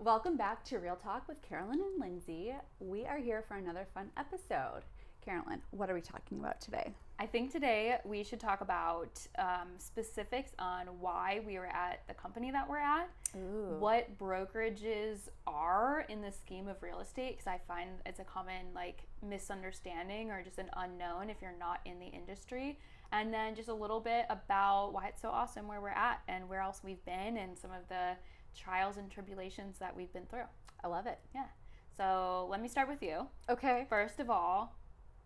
Welcome back to Real Talk with Carolynn and Lindsey. We are here for another fun episode. Carolynn, what are we talking about today? I think today we should talk about specifics on why we were at the company that we're at, what brokerages are in the scheme of real estate, because I find it's a common misunderstanding or just an unknown if you're not in the industry, and then just a little bit about why it's so awesome where we're at and where else we've been and some of the trials and tribulations that we've been through. I love it. Yeah. So let me start with you. Okay. First of all,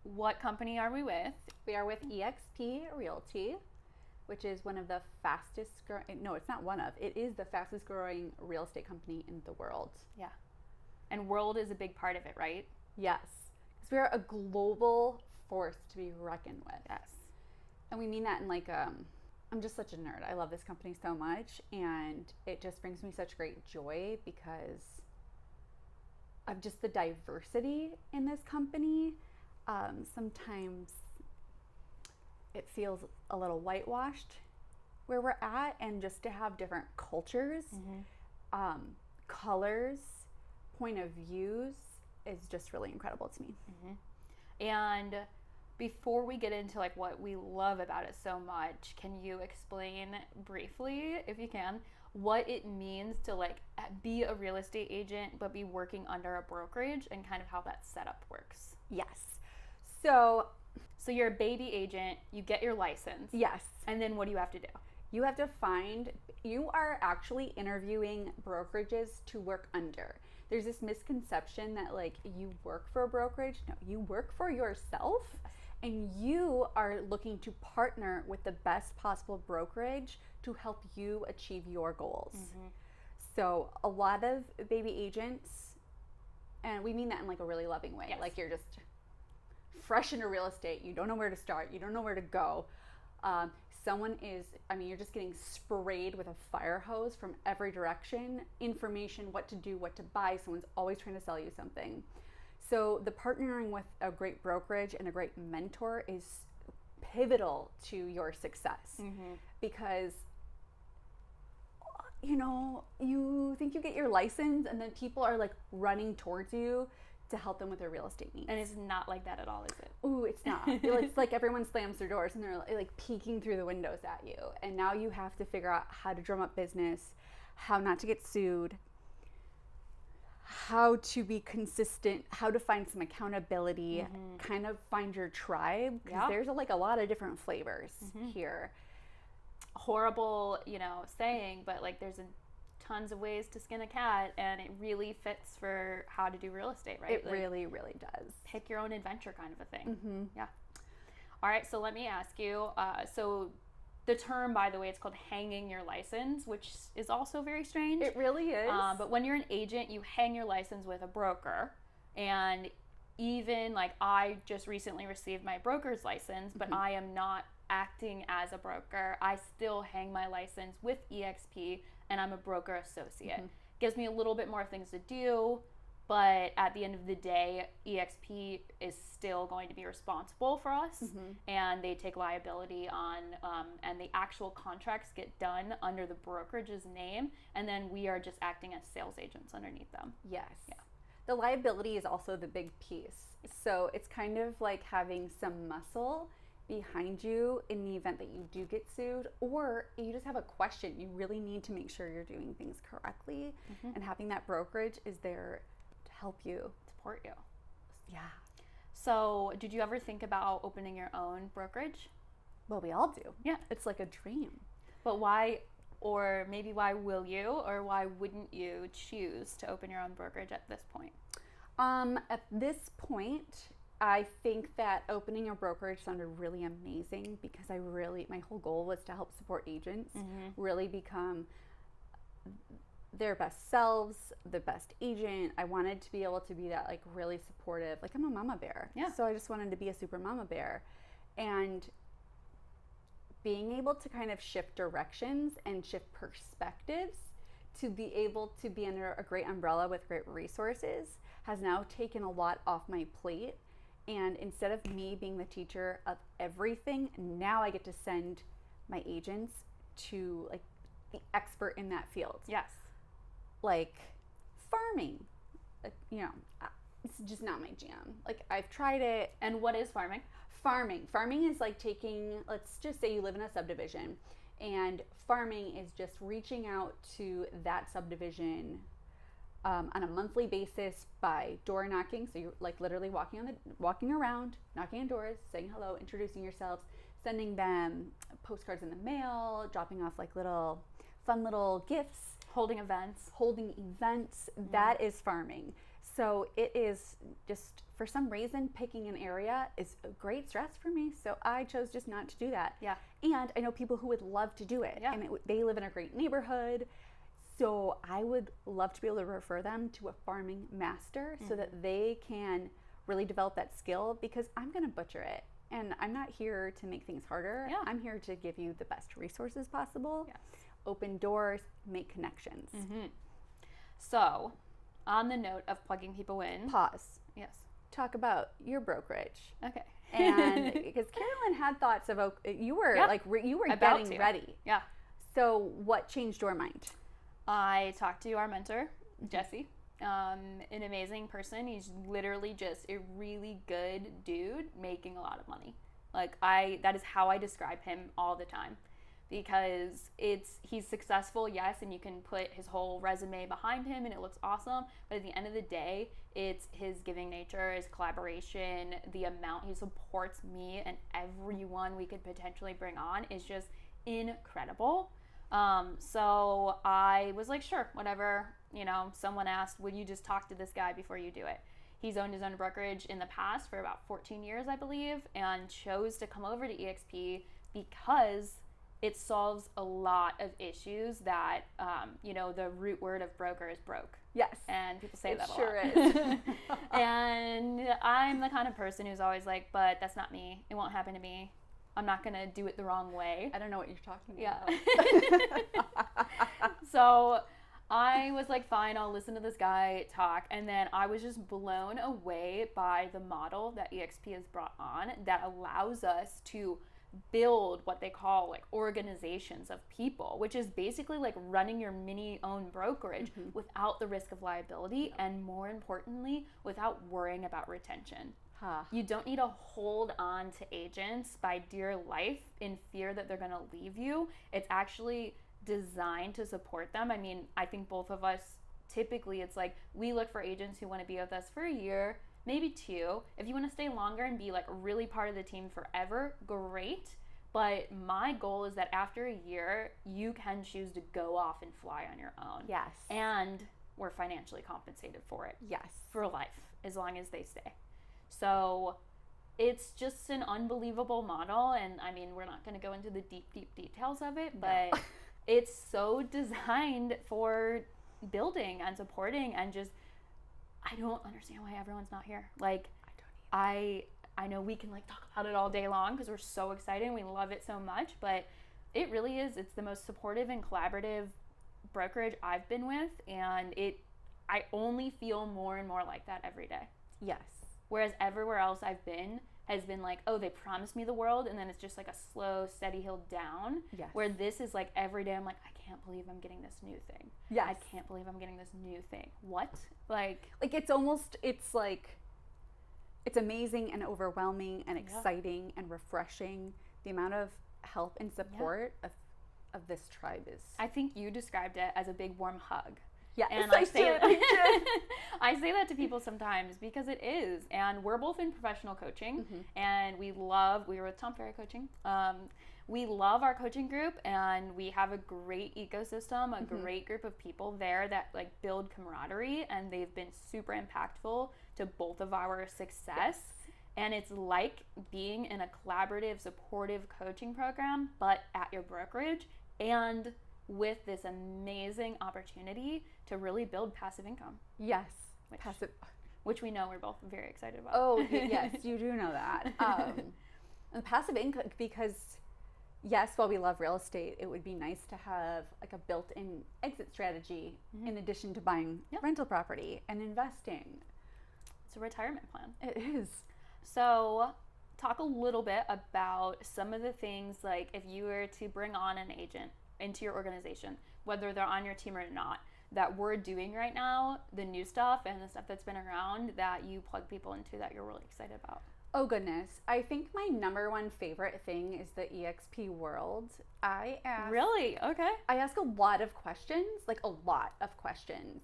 what company are we with? We are with eXp Realty, which is one of the fastest growing, no, it's not one of, it is the fastest growing real estate company in the world. Yeah. And world is a big part of it, right? Yes. Because we are a global force to be reckoned with. Yes. And we mean that in I'm just such a nerd. I love this company so much, and it just brings me such great joy because of just the diversity in this company. Sometimes it feels a little whitewashed where we're at, and just to have different cultures, colors, point of views is just really incredible to me. And before we get into what we love about it so much, can you explain briefly, if you can, what it means to be a real estate agent but be working under a brokerage and kind of how that setup works? Yes. So you're a baby agent, you get your license. Yes. And then what do you have to do? You have to you are actually interviewing brokerages to work under. There's this misconception that you work for a brokerage. No, you work for yourself, and you are looking to partner with the best possible brokerage to help you achieve your goals. So a lot of baby agents, and we mean that in a really loving way, yes. You're just fresh into real estate, you don't know where to start, you don't know where to go. You're just getting sprayed with a fire hose from every direction, information, what to do, what to buy. Someone's always trying to sell you something. So the partnering with a great brokerage and a great mentor is pivotal to your success, because you think you get your license and then people are running towards you to help them with their real estate needs. And it's not like that at all, is it? Ooh, it's not. It's like everyone slams their doors and they're peeking through the windows at you. And now you have to figure out how to drum up business, how not to get sued, how to be consistent, how to find some accountability, kind of find your tribe. Because there's a lot of different flavors here. Horrible, saying, but there's tons of ways to skin a cat, and it really fits for how to do real estate, right? It really, really does. Pick your own adventure kind of a thing. Yeah. All right, so let me ask you, so the term, by the way, it's called hanging your license, which is also very strange. It really is. But when you're an agent, you hang your license with a broker, and even I just recently received my broker's license, but I am not acting as a broker. I still hang my license with eXp, and I'm a broker associate. Gives me a little bit more things to do, but at the end of the day, eXp is still going to be responsible for us, and they take liability on, and the actual contracts get done under the brokerage's name, and then we are just acting as sales agents underneath them. Yes. Yeah. The liability is also the big piece. So it's kind of like having some muscle behind you in the event that you do get sued, or you just have a question. You really need to make sure you're doing things correctly, and having that brokerage is there to help you, support you. Yeah. So did you ever think about opening your own brokerage? Well, we all do. Yeah. It's like a dream. But why, or maybe why will you, or why wouldn't you choose to open your own brokerage at this point? At this point, I think that opening a brokerage sounded really amazing, because my whole goal was to help support agents really become their best selves, the best agent. I wanted to be able to be that really supportive, I'm a mama bear. Yeah. So I just wanted to be a super mama bear, and being able to kind of shift directions and shift perspectives to be able to be under a great umbrella with great resources has now taken a lot off my plate. And instead of me being the teacher of everything, now I get to send my agents to the expert in that field. Yes. farming, it's just not my jam. Like, I've tried it. And what is farming? Farming is like taking, let's just say you live in a subdivision, and farming is just reaching out to that subdivision on a monthly basis by door knocking. So you're like literally walking around, knocking on doors, saying hello, introducing yourselves, sending them postcards in the mail, dropping off like fun little gifts, holding events. That is farming. So it is just, for some reason, picking an area is a great stress for me. So I chose just not to do that. Yeah. And I know people who would love to do it. Yeah. And they live in a great neighborhood. So I would love to be able to refer them to a farming master so that they can really develop that skill, because I'm going to butcher it. And I'm not here to make things harder. Yeah. I'm here to give you the best resources possible. Yes. Open doors, make connections. So, on the note of plugging people in. Pause. Yes. Talk about your brokerage. Okay. And because Carolyn had thoughts of, you were About getting to. ready. Yeah. So what changed your mind? I talked to our mentor, Jesse, an amazing person. He's literally just a really good dude making a lot of money. Like, that is how I describe him all the time, because he's successful, yes, and you can put his whole resume behind him and it looks awesome, but at the end of the day, it's his giving nature, his collaboration, the amount he supports me and everyone we could potentially bring on is just incredible. So I was like, sure, whatever, someone asked, would you just talk to this guy before you do it? He's owned his own brokerage in the past for about 14 years, I believe, and chose to come over to EXP because it solves a lot of issues that, the root word of broker is broke. Yes. And people say that a lot. It sure is. And I'm the kind of person who's always like, but that's not me. It won't happen to me. I'm not going to do it the wrong way. I don't know what you're talking about. So I was like, fine, I'll listen to this guy talk. And then I was just blown away by the model that EXP has brought on that allows us to build what they call like organizations of people, which is basically like running your mini own brokerage without the risk of liability and, more importantly, without worrying about retention. You don't need to hold on to agents by dear life in fear that they're going to leave you. It's actually designed to support them. I mean, I think both of us, typically it's like we look for agents who want to be with us for a year, maybe 2. If you want to stay longer and be like really part of the team forever, great. But my goal is that after a year, you can choose to go off and fly on your own. Yes. And we're financially compensated for it. Yes. For life, as long as they stay. So it's just an unbelievable model. And I mean, we're not going to go into the deep details of it, but it's so designed for building and supporting, and just, I don't understand why everyone's not here. Like, I know we can like talk about it all day long because we're so excited and we love it so much, but it really is. It's the most supportive and collaborative brokerage I've been with, and I only feel more and more like that every day. Yes. Whereas everywhere else I've been has been like, oh, they promised me the world, and then it's just like a slow, steady hill down. Yes. Where this is like every day I'm like, I can't believe I'm getting this new thing. Yes. I can't believe I'm getting this new thing. What? Like it's amazing and overwhelming and exciting and refreshing. The amount of help and support of this tribe is. I think you described it as a big warm hug. Yeah, and I say that to people sometimes because it is. And we're both in professional coaching, and we were with Tom Ferry Coaching. We love our coaching group, and we have a great ecosystem, a great group of people there that like build camaraderie, and they've been super impactful to both of our success. Yes. And it's like being in a collaborative, supportive coaching program, but at your brokerage, and with this amazing opportunity to really build passive income. Yes. Which we know we're both very excited about. Oh, yes, you do know that. And passive income, because yes, while we love real estate, it would be nice to have like a built-in exit strategy in addition to buying rental property and investing. It's a retirement plan. It is. So talk a little bit about some of the things, like if you were to bring on an agent into your organization, whether they're on your team or not, that we're doing right now, the new stuff and the stuff that's been around that you plug people into that you're really excited about? Oh goodness. I think my number one favorite thing is the EXP world. Really? Okay. I ask a lot of questions, like a lot of questions.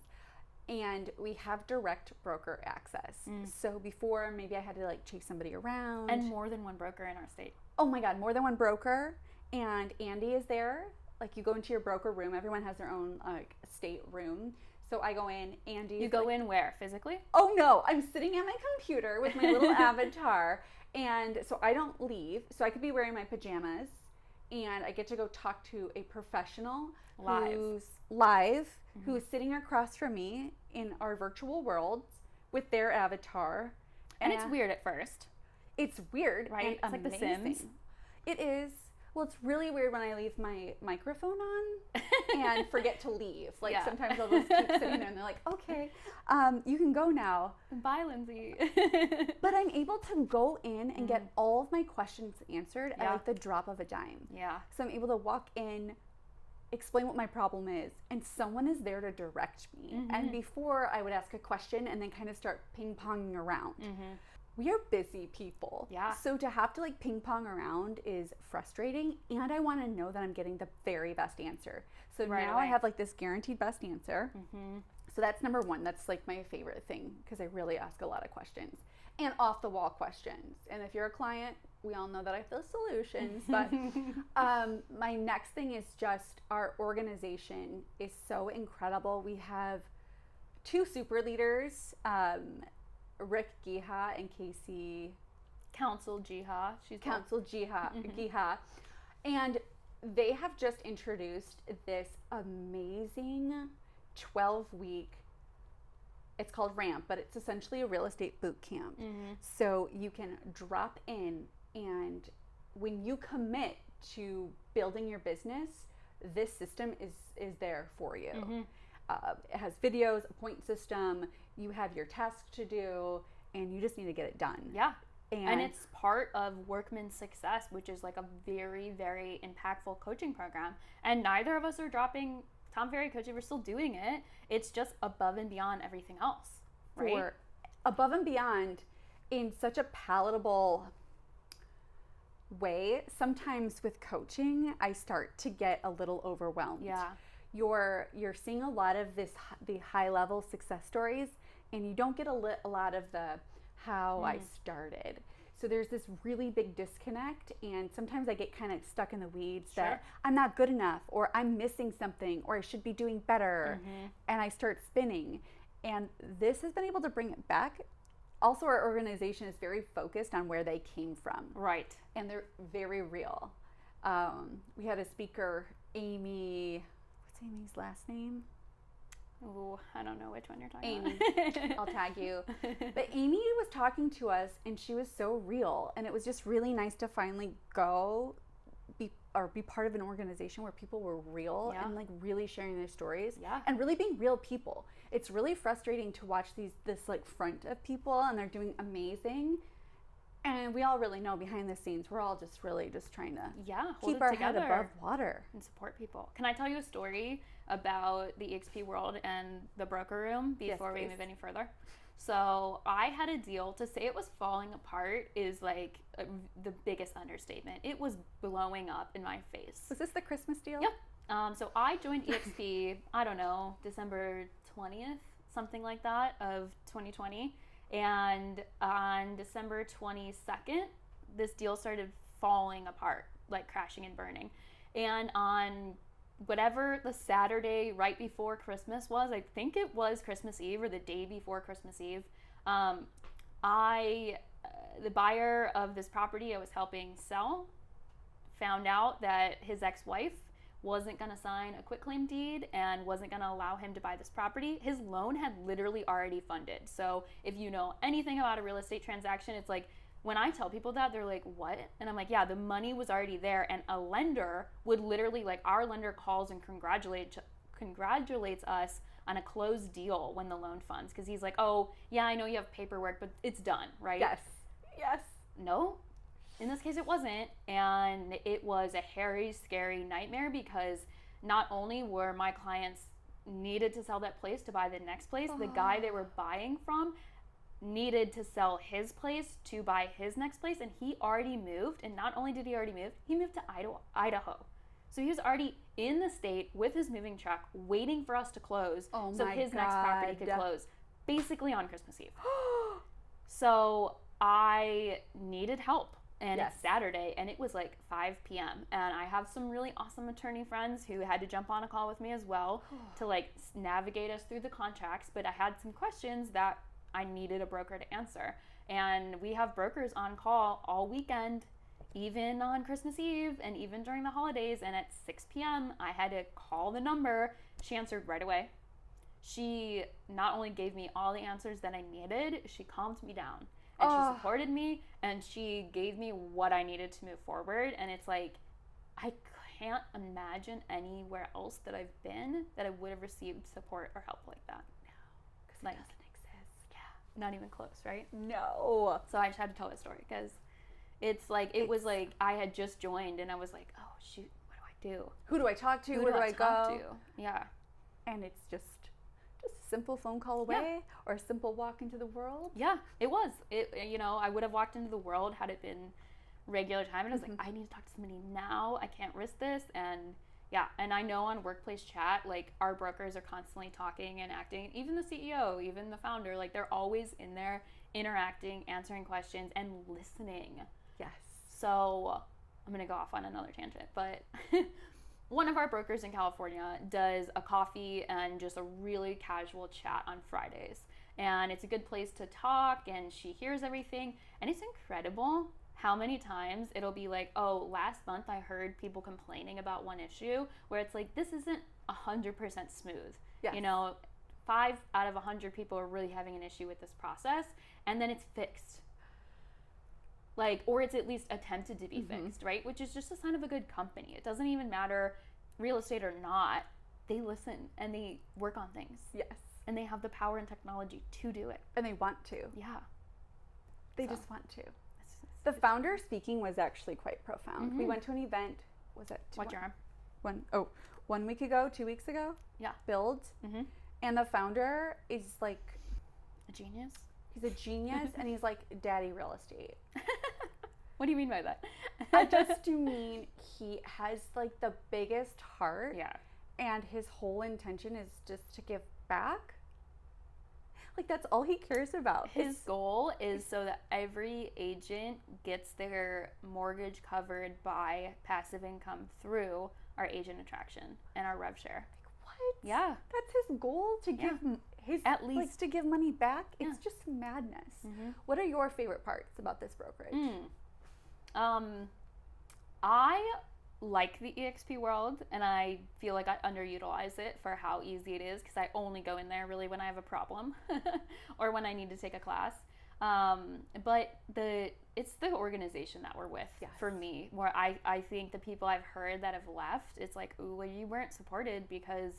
And we have direct broker access. So before, maybe I had to like chase somebody around. And more than one broker in our state. Oh my God, more than one broker. And Andy is there. Like you go into your broker room. Everyone has their own like state room. So I go in, Andy. You go in where? Physically? Oh no, I'm sitting at my computer with my little avatar. And so I don't leave. So I could be wearing my pajamas and I get to go talk to a professional who's who's sitting across from me in our virtual worlds with their avatar. And it's weird at first. It's weird, right? It's like The Sims. It is. Well, it's really weird when I leave my microphone on and forget to leave. Like sometimes I'll just keep sitting there and they're like, okay, you can go now. Bye, Lindsey. But I'm able to go in and get all of my questions answered at like the drop of a dime. Yeah. So I'm able to walk in, explain what my problem is, and someone is there to direct me. And before I would ask a question and then kind of start ping-ponging around. We are busy people. Yeah. So to have to like ping pong around is frustrating. And I want to know that I'm getting the very best answer. So now I have like this guaranteed best answer. So that's number one. That's like my favorite thing because I really ask a lot of questions and off the wall questions. And if you're a client, we all know that I have those solutions. But my next thing is just our organization is so incredible. We have two super leaders, Rick Giha and Casey Council Giha. Giha. And they have just introduced this amazing 12-week, it's called RAMP, but it's essentially a real estate boot camp. So you can drop in, and when you commit to building your business, this system is there for you. It has videos, a point system, you have your task to do, and you just need to get it done. Yeah. And it's part of Workman's Success, which is like a very, very impactful coaching program. And neither of us are dropping Tom Ferry coaching. We're still doing it. It's just above and beyond everything else, right? For above and beyond in such a palatable way. Sometimes with coaching, I start to get a little overwhelmed. Yeah. You're seeing a lot of the high level success stories, and you don't get a lot of the how I started. So there's this really big disconnect, and sometimes I get kind of stuck in the weeds that I'm not good enough, or I'm missing something, or I should be doing better, and I start spinning. And this has been able to bring it back. Also, our organization is very focused on where they came from. Right. And they're very real. We had a speaker, Amy. What's Amy's last name? Oh, I don't know which one you're talking Amy. about. I'll tag you. But Amy was talking to us, and she was so real, and it was just really nice to finally be part of an organization where people were real and like really sharing their stories and really being real people. It's really frustrating to watch this like front of people, and they're doing amazing. And we all really know behind the scenes, we're all just really just trying to keep our head above water and support people. Can I tell you a story about the EXP world and the broker room before we move any further? So I had a deal. To say it was falling apart is like the biggest understatement. It was blowing up in my face. Was this the Christmas deal? Yep. So I joined EXP, I don't know, December 20th, something like that, of 2020. And on December 22nd, this deal started falling apart, like crashing and burning. And on whatever the Saturday right before Christmas was, I think it was Christmas Eve or the day before Christmas Eve, the buyer of this property I was helping sell found out that his ex-wife wasn't going to sign a quitclaim deed and wasn't going to allow him to buy this property. His loan had literally already funded. So if you know anything about a real estate transaction, it's like when I tell people that, they're like, what? And I'm like, yeah, the money was already there. And a lender would literally, like, our lender calls and congratulates us on a closed deal when the loan funds. Because he's like, oh, yeah, I know you have paperwork, but it's done, right? Yes. No. In this case, it wasn't, and it was a hairy, scary nightmare because not only were my clients needed to sell that place to buy the next place. The guy they were buying from needed to sell his place to buy his next place, and he already moved. And not only did he already move, he moved to Idaho. So he was already in the state with his moving truck waiting for us to close so his next property could close basically on Christmas Eve. So I needed help, and it's Saturday, and it was like 5 p.m. and I have some really awesome attorney friends who had to jump on a call with me as well to like navigate us through the contracts, but I had some questions that I needed a broker to answer. And we have brokers on call all weekend, even on Christmas Eve and even during the holidays. And at 6 p.m., I had to call the number. She answered right away. She not only gave me all the answers that I needed, she calmed me down. And she supported me, and she gave me what I needed to move forward. And it's like, I can't imagine anywhere else that I've been that I would have received support or help like that. No, because like, it doesn't exist. Yeah, not even close, right? No. So I just had to tell this story because it's like, it was like I had just joined, and I was like, oh, shoot, what do I do? Who do I talk to? Where do I talk go? to? Yeah. And it's just a simple phone call away or a simple walk into the world. Yeah, it was. You know, I would have walked into the world had it been regular time, and I was like, I need to talk to somebody now. I can't risk this. And yeah, and I know on workplace chat, like our brokers are constantly talking and acting. Even the CEO, even the founder, like they're always in there interacting, answering questions, and listening. Yes. So I'm going to go off on another tangent, but one of our brokers in California does a coffee and just a really casual chat on Fridays. And it's a good place to talk, and she hears everything. And it's incredible how many times it'll be like, oh, last month I heard people complaining about one issue, where it's like, this isn't 100% smooth. Yes. You know, 5 out of 100 people are really having an issue with this process, and then it's fixed. Like, or it's at least attempted to be fixed, right? Which is just a sign of a good company. It doesn't even matter real estate or not. They listen and they work on things. Yes. And they have the power and technology to do it. And they want to. Yeah. They just want to. The founder speaking was actually quite profound. We went to an event, was it? Watch your arm. 1 week ago, 2 weeks ago? Yeah. Build. And the founder is like a genius. He's a genius, and he's like daddy real estate. What do you mean by that? I just do mean he has like the biggest heart. Yeah. And his whole intention is just to give back. Like that's all he cares about. His goal is so that every agent gets their mortgage covered by passive income through our agent attraction and our Rev Share. Like what? Yeah. That's his goal, to give his at least like to give money back. It's just madness. What are your favorite parts about this brokerage? I like the EXP world, and I feel like I underutilize it for how easy it is, because I only go in there really when I have a problem or when I need to take a class. But it's the organization that we're with for me, where I think the people I've heard that have left, it's like, ooh, well, you weren't supported because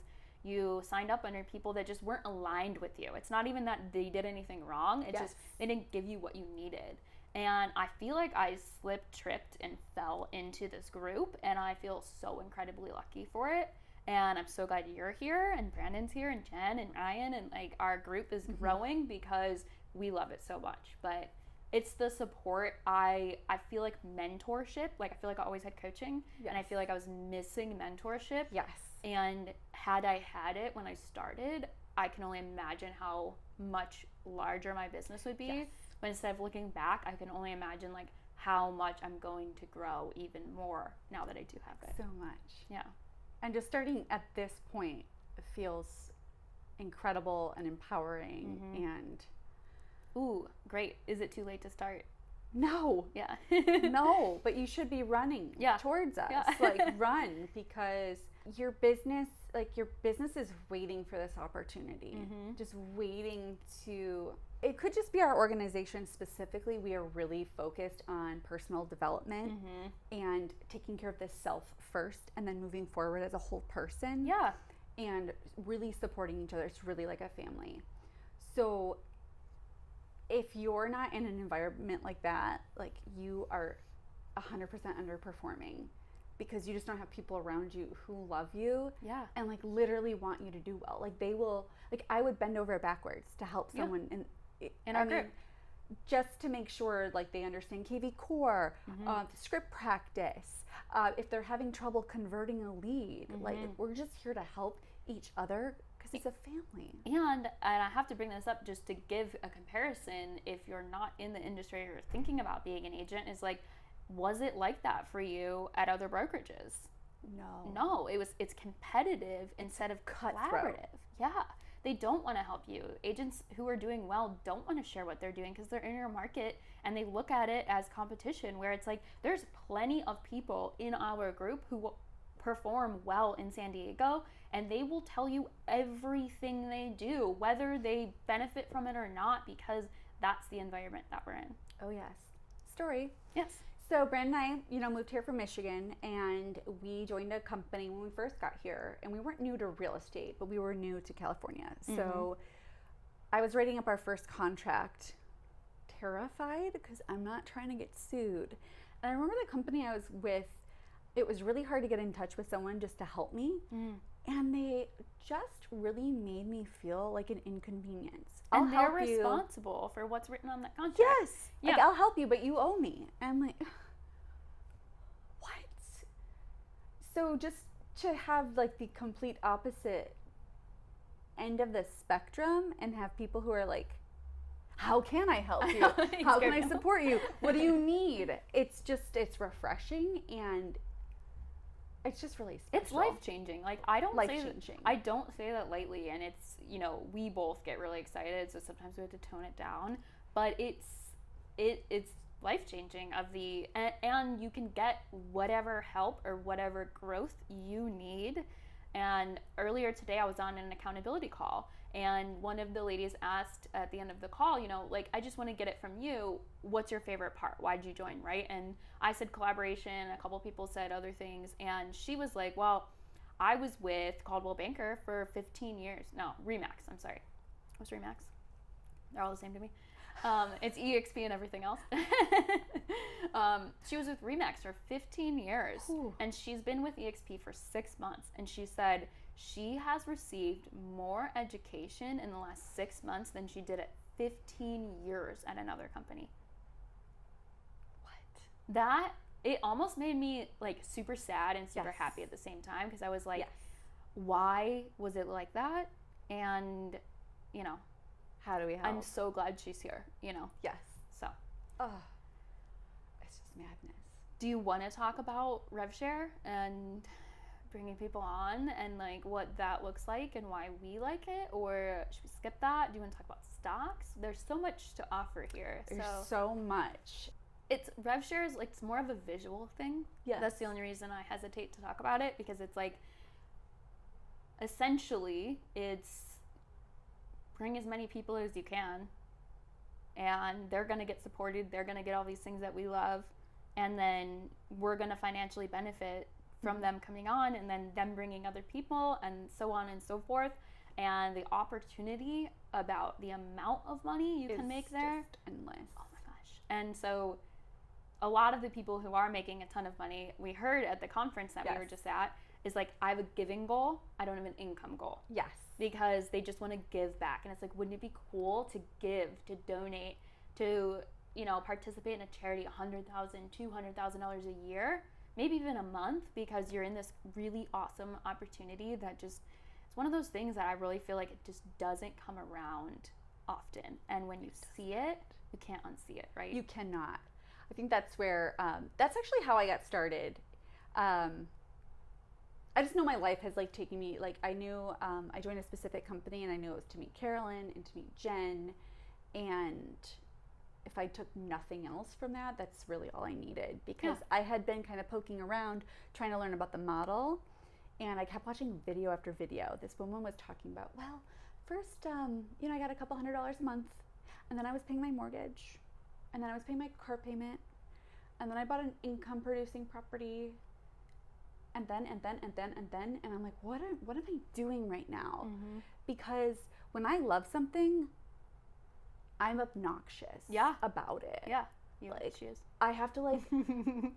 you signed up under people that just weren't aligned with you. It's not even that they did anything wrong. It's just they didn't give you what you needed. And I feel like I slipped, tripped, and fell into this group, and I feel so incredibly lucky for it. And I'm so glad you're here, and Brandon's here, and Jen, and Ryan, and like our group is growing because we love it so much. But it's the support. I feel like mentorship, like I feel like I always had coaching, and I feel like I was missing mentorship. Yes. And had I had it when I started, I can only imagine how much larger my business would be. Yes. But instead of looking back, I can only imagine like how much I'm going to grow even more now that I do have it. So much. Yeah. And just starting at this point feels incredible and empowering. And ooh, great. Is it too late to start? No. Yeah. No, but you should be running towards us. Like run, because your business is waiting for this opportunity. Just waiting to, it could just be our organization specifically. We are really focused on personal development and taking care of the self first, and then moving forward as a whole person. Yeah. And really supporting each other. It's really like a family. So if you're not in an environment like that, like you are 100% underperforming. because you just don't have people around you who love you Yeah. and like literally want you to do well. Like they will, like I would bend over backwards to help someone in our group, just to make sure like they understand KV core, script practice. If they're having trouble converting a lead, like we're just here to help each other because it's a family. And I have to bring this up just to give a comparison. If you're not in the industry or thinking about being an agent, is like, was it like that for you at other brokerages? No, it's competitive instead of collaborative. Yeah. They don't want to help you. Agents who are doing well don't want to share what they're doing because they're in your market and they look at it as competition, where it's like there's plenty of people in our group who will perform well in San Diego and they will tell you everything they do, whether they benefit from it or not, because that's the environment that we're in. Oh yes. Story. Yes. So Brand and I, moved here from Michigan, and we joined a company when we first got here, and we weren't new to real estate, but we were new to California. So I was writing up our first contract, terrified because I'm not trying to get sued. And I remember the company I was with, it was really hard to get in touch with someone just to help me. And they just really made me feel like an inconvenience. And they're responsible for what's written on that contract. Yes. Yeah. Like, I'll help you, but you owe me. And I'm like, what? So just to have like the complete opposite end of the spectrum and have people who are like, how can I help you? How can I support you? What do you need? It's refreshing, and it's just really special. It's life-changing. Like I don't say that lightly, and it's, we both get really excited, so sometimes we have to tone it down, but it's life-changing and you can get whatever help or whatever growth you need. And earlier today I was on an accountability call, and one of the ladies asked at the end of the call, like, I just want to get it from you. What's your favorite part? Why'd you join, right? And I said collaboration. A couple people said other things. And she was like, well, I was with Coldwell Banker for 15 years. No, Remax. I'm sorry. What's Remax? They're all the same to me. It's EXP and everything else. She was with Remax for 15 years. Ooh. And she's been with EXP for 6 months. And she said she has received more education in the last 6 months than she did at 15 years at another company. What? It almost made me like super sad and super happy at the same time, because I was like, why was it like that? And, how do we help? I'm so glad she's here, Yes. So. Oh, it's just madness. Do you want to talk about Rev Share and bringing people on and like what that looks like and why we like it, or should we skip that? Do you want to talk about stocks? There's so much to offer here. There's so much. It's Rev Share is like, it's more of a visual thing. Yeah. That's the only reason I hesitate to talk about it, because it's like, essentially it's bring as many people as you can, and they're going to get supported. They're going to get all these things that we love, and then we're going to financially benefit from them coming on, and then them bringing other people, and so on and so forth. And the opportunity about the amount of money you can make there, just endless. Oh my gosh. And so a lot of the people who are making a ton of money, we heard at the conference that we were just at, is like, I have a giving goal, I don't have an income goal. Yes. Because they just want to give back. And it's like, wouldn't it be cool to give, to donate, to, participate in a charity, $100,000, $200,000 a year, maybe even a month, because you're in this really awesome opportunity that just, it's one of those things that I really feel like it just doesn't come around often. And when you see it, you can't unsee it, right? You cannot. I think that's where, that's actually how I got started. I just know my life has like taken me, like I knew, I joined a specific company, and I knew it was to meet Carolyn and to meet Jen. And if I took nothing else from that, that's really all I needed, because I had been kind of poking around trying to learn about the model, and I kept watching video after video. This woman was talking about, well, first, I got a couple $100s a month, and then I was paying my mortgage, and then I was paying my car payment, and then I bought an income producing property, and then, and I'm like, what am I doing right now? Mm-hmm. Because when I love something, I'm obnoxious about it. Yeah. She is. I have to like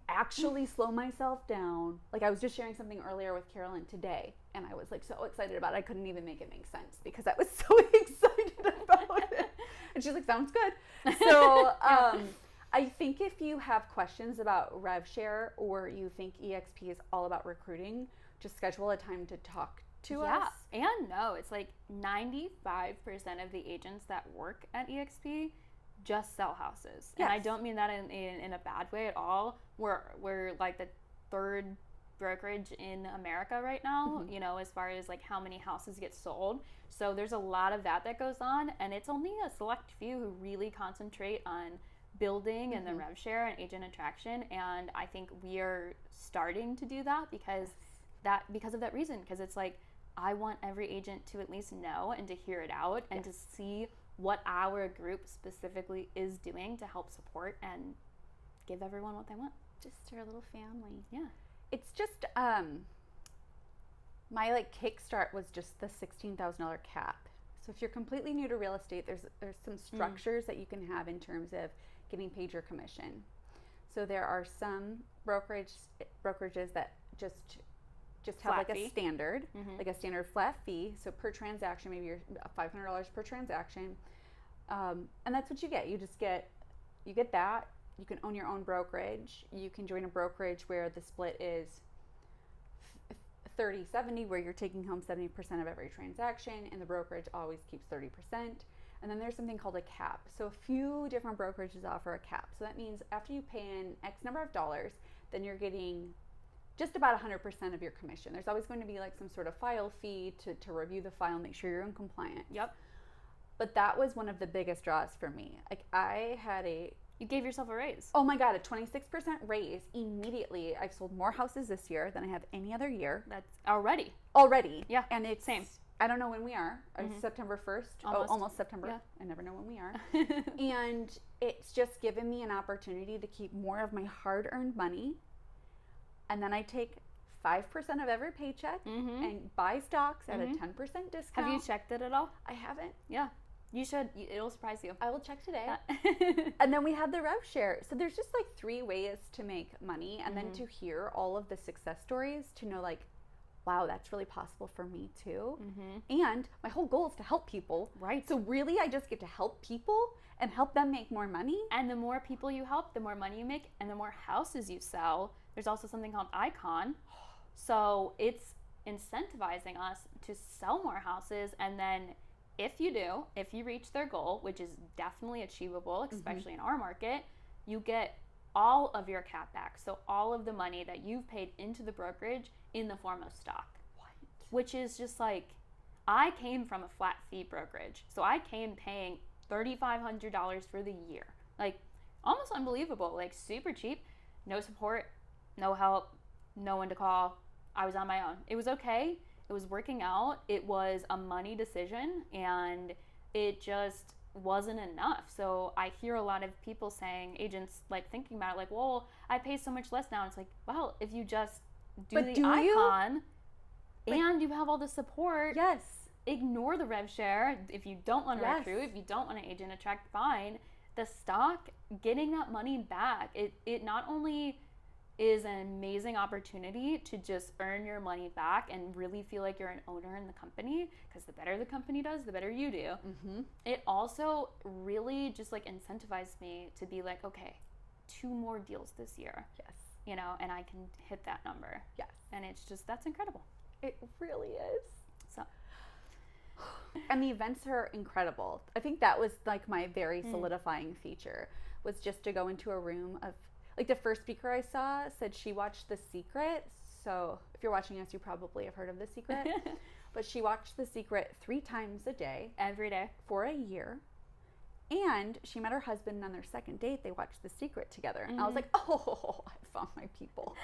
actually slow myself down. Like I was just sharing something earlier with Carolyn today, and I was like so excited about it. I couldn't even make it make sense because I was so excited about it. And she's like, sounds good. So I think if you have questions about Rev Share or you think EXP is all about recruiting, just schedule a time to talk to us. Yeah, and no, it's like 95% of the agents that work at EXP just sell houses. Yes. And I don't mean that in a bad way at all. We're like the third brokerage in America right now, you know, as far as like how many houses get sold. So there's a lot of that goes on, and it's only a select few who really concentrate on building and the rev share and agent attraction. And I think we are starting to do that because of that reason, because it's like I want every agent to at least know and to hear it out and to see what our group specifically is doing to help support and give everyone what they want. Just our little family. Yeah. It's just my like kickstart was just the $16,000 cap. So if you're completely new to real estate, there's some structures that you can have in terms of getting paid your commission. So there are some brokerages that just have Flat like fee. a standard, like a standard flat fee. So per transaction, maybe you're $500 per transaction, and that's what you get. You get that. You can own your own brokerage. You can join a brokerage where the split is 30-70, where you're taking home 70% of every transaction, and the brokerage always keeps 30%. And then there's something called a cap. So a few different brokerages offer a cap. So that means after you pay in X number of dollars, then you're getting just about 100% of your commission. There's always going to be like some sort of file fee to review the file, make sure you're in compliance. Yep. But that was one of the biggest draws for me. Like You gave yourself a raise. Oh my God, a 26% raise immediately. I've sold more houses this year than I have any other year. That's already. Yeah. And it's same. I don't know when we are. September 1st. Almost September. Yeah. I never know when we are. And it's just given me an opportunity to keep more of my hard-earned money. And then I take 5% of every paycheck and buy stocks at a 10% discount. Have you checked it at all? I haven't. Yeah. You should. It'll surprise you. I will check today. And then we have the Rev Share. So there's just like 3 ways to make money, and then to hear all of the success stories, to know like, wow, that's really possible for me too. And my whole goal is to help people. Right. So really I just get to help people and help them make more money. And the more people you help, the more money you make, and the more houses you sell. There's also something called Icon. So it's incentivizing us to sell more houses, and then if you reach their goal, which is definitely achievable, especially in our market, you get all of your cap back. So all of the money that you've paid into the brokerage in the form of stock. Which is just like, I came from a flat fee brokerage. So I came paying $3,500 for the year. Like, almost unbelievable. Like, super cheap. No support, no help, no one to call. I was on my own. It was okay. It was working out. It was a money decision, and it just wasn't enough. So I hear a lot of people saying, agents like thinking about it, like, well, I pay so much less now. And it's like, well, if you just do the Icon and you have all the support, ignore the Rev Share. If you don't want to recruit, if you don't want to agent attract, fine. The stock, getting that money back, it not only is an amazing opportunity to just earn your money back and really feel like you're an owner in the company, because the better the company does, the better you do. It also really just like incentivized me to be like, okay, 2 more deals this year. You know, and I can hit that number. And it's just, that's incredible. It really is. So, and the events are incredible. I think that was like my very solidifying feature, was just to go into a room of, like, the first speaker I saw said she watched The Secret. So if you're watching us, you probably have heard of The Secret. But she watched The Secret 3 times a day. Every day. For a year. And she met her husband on their second date. They watched The Secret together. And I was like, oh, I found my people.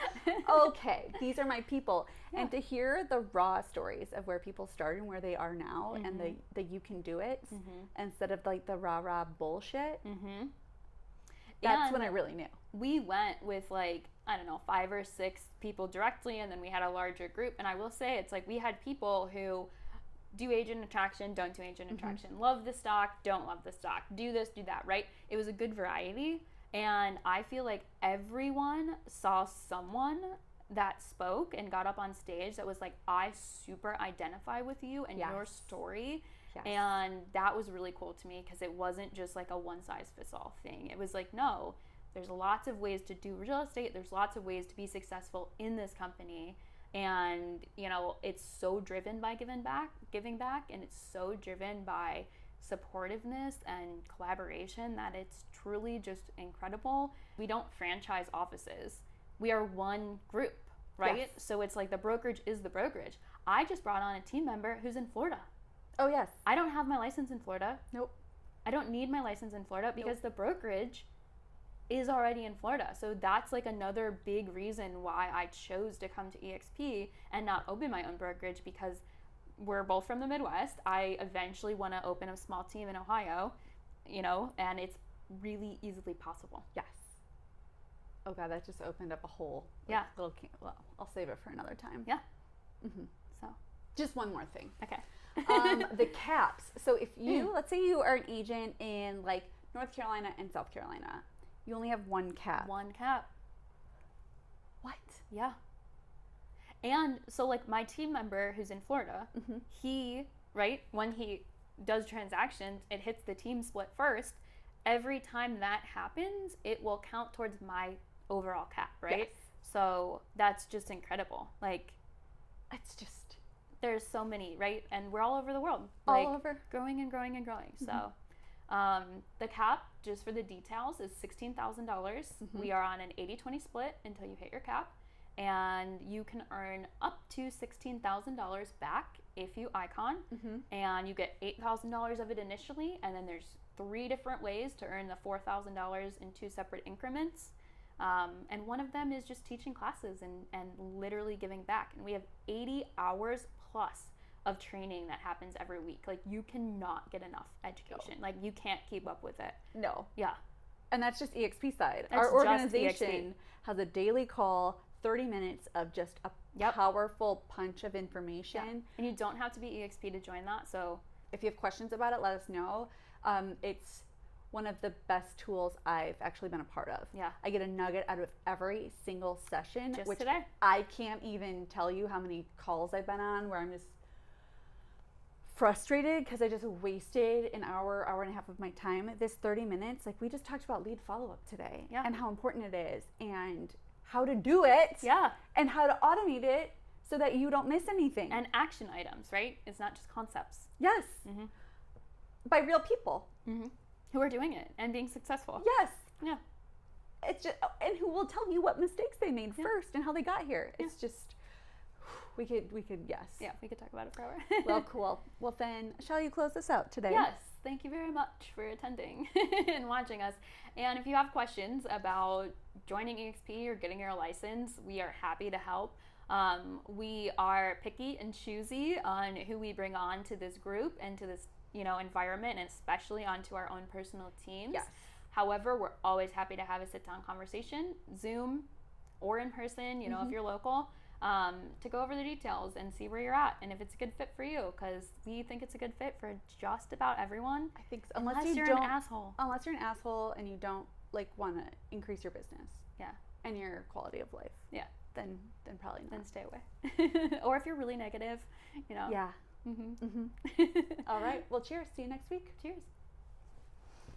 Okay, these are my people. And to hear the raw stories of where people started and where they are now, and the you can do it, instead of like the rah-rah bullshit, that's when I really knew. We went with like, I don't know, 5 or 6 people directly, and then we had a larger group. And I will say, it's like we had people who do agent attraction, don't do agent attraction, love the stock, don't love the stock, do this, do that, right? It was a good variety. And I feel like everyone saw someone that spoke and got up on stage that was like, I super identify with you and Yes. your story. Yes. And that was really cool to me because it wasn't just like a one size fits all thing. It was like, no, there's lots of ways to do real estate. There's lots of ways to be successful in this company. And, you know, it's so driven by giving back, and it's so driven by supportiveness and collaboration that it's truly just incredible. We don't franchise offices. We are one group, right? Yes. So it's like the brokerage is the brokerage. I just brought on a team member who's in Florida. Oh, yes. I don't have my license in Florida. Nope. I don't need my license in Florida because the brokerage is already in Florida. So that's like another big reason why I chose to come to EXP and not open my own brokerage, because we're both from the Midwest. I eventually want to open a small team in Ohio, you know, and it's really easily possible. Yes. Oh God, that just opened up a whole little well, I'll save it for another time. Yeah. Mm-hmm. So just one more thing. Okay. The caps. So if you, let's say you are an agent in like North Carolina and South Carolina, you only have one cap. One cap. What? Yeah. And so like my team member who's in Florida, he, right, when he does transactions, it hits the team split first. Every time that happens, it will count towards my overall cap, right? Yes. So that's just incredible. Like, It's just there's so many, right? And we're all over the world. all Like, over. growing and growing and growing. So the cap, just for the details, is $16,000. We are on an 80-20 split until you hit your cap. And you can earn up to $16,000 back if you icon. And you get $8,000 of it initially. And then there's 3 different ways to earn the $4,000 in 2 separate increments. And one of them is just teaching classes and literally giving back. And we have 80 hours plus of training that happens every week. Like, you cannot get enough education. No. Like, you can't keep up with it. No. Yeah. And that's just EXP side. That's Our just organization EXP. has a daily call, 30 minutes of just a powerful punch of information. Yeah. And you don't have to be EXP to join that. So if you have questions about it, let us know. It's one of the best tools I've actually been a part of. Yeah. I get a nugget out of every single session, Just which today. I can't even tell you how many calls I've been on where I'm just frustrated because I just wasted an hour, hour and a half of my time. This 30 minutes, like we just talked about lead follow-up today and how important it is and how to do it and how to automate it so that you don't miss anything. And action items, right? It's not just concepts. Yes. By real people. Who are doing it and being successful. Yes. Yeah. It's just, and who will tell you what mistakes they made first and how they got here. It's just, we could, yes. Yeah, we could talk about it forever. Well, cool. Well, then, shall you close this out today? Yes. Thank you very much for attending and watching us. And if you have questions about joining EXP or getting your license, we are happy to help. We are picky and choosy on who we bring on to this group and to this, environment, and especially onto our own personal teams. Yes. However, we're always happy to have a sit-down conversation, Zoom or in person, if you're local, to go over the details and see where you're at and if it's a good fit for you, because we think it's a good fit for just about everyone. I think so. Unless you're an asshole. Unless you're an asshole and you don't want to increase your business. Yeah. And your quality of life. Yeah. Then probably not. Then stay away. Or if you're really negative, Yeah. All right. Well, cheers. See you next week. Cheers.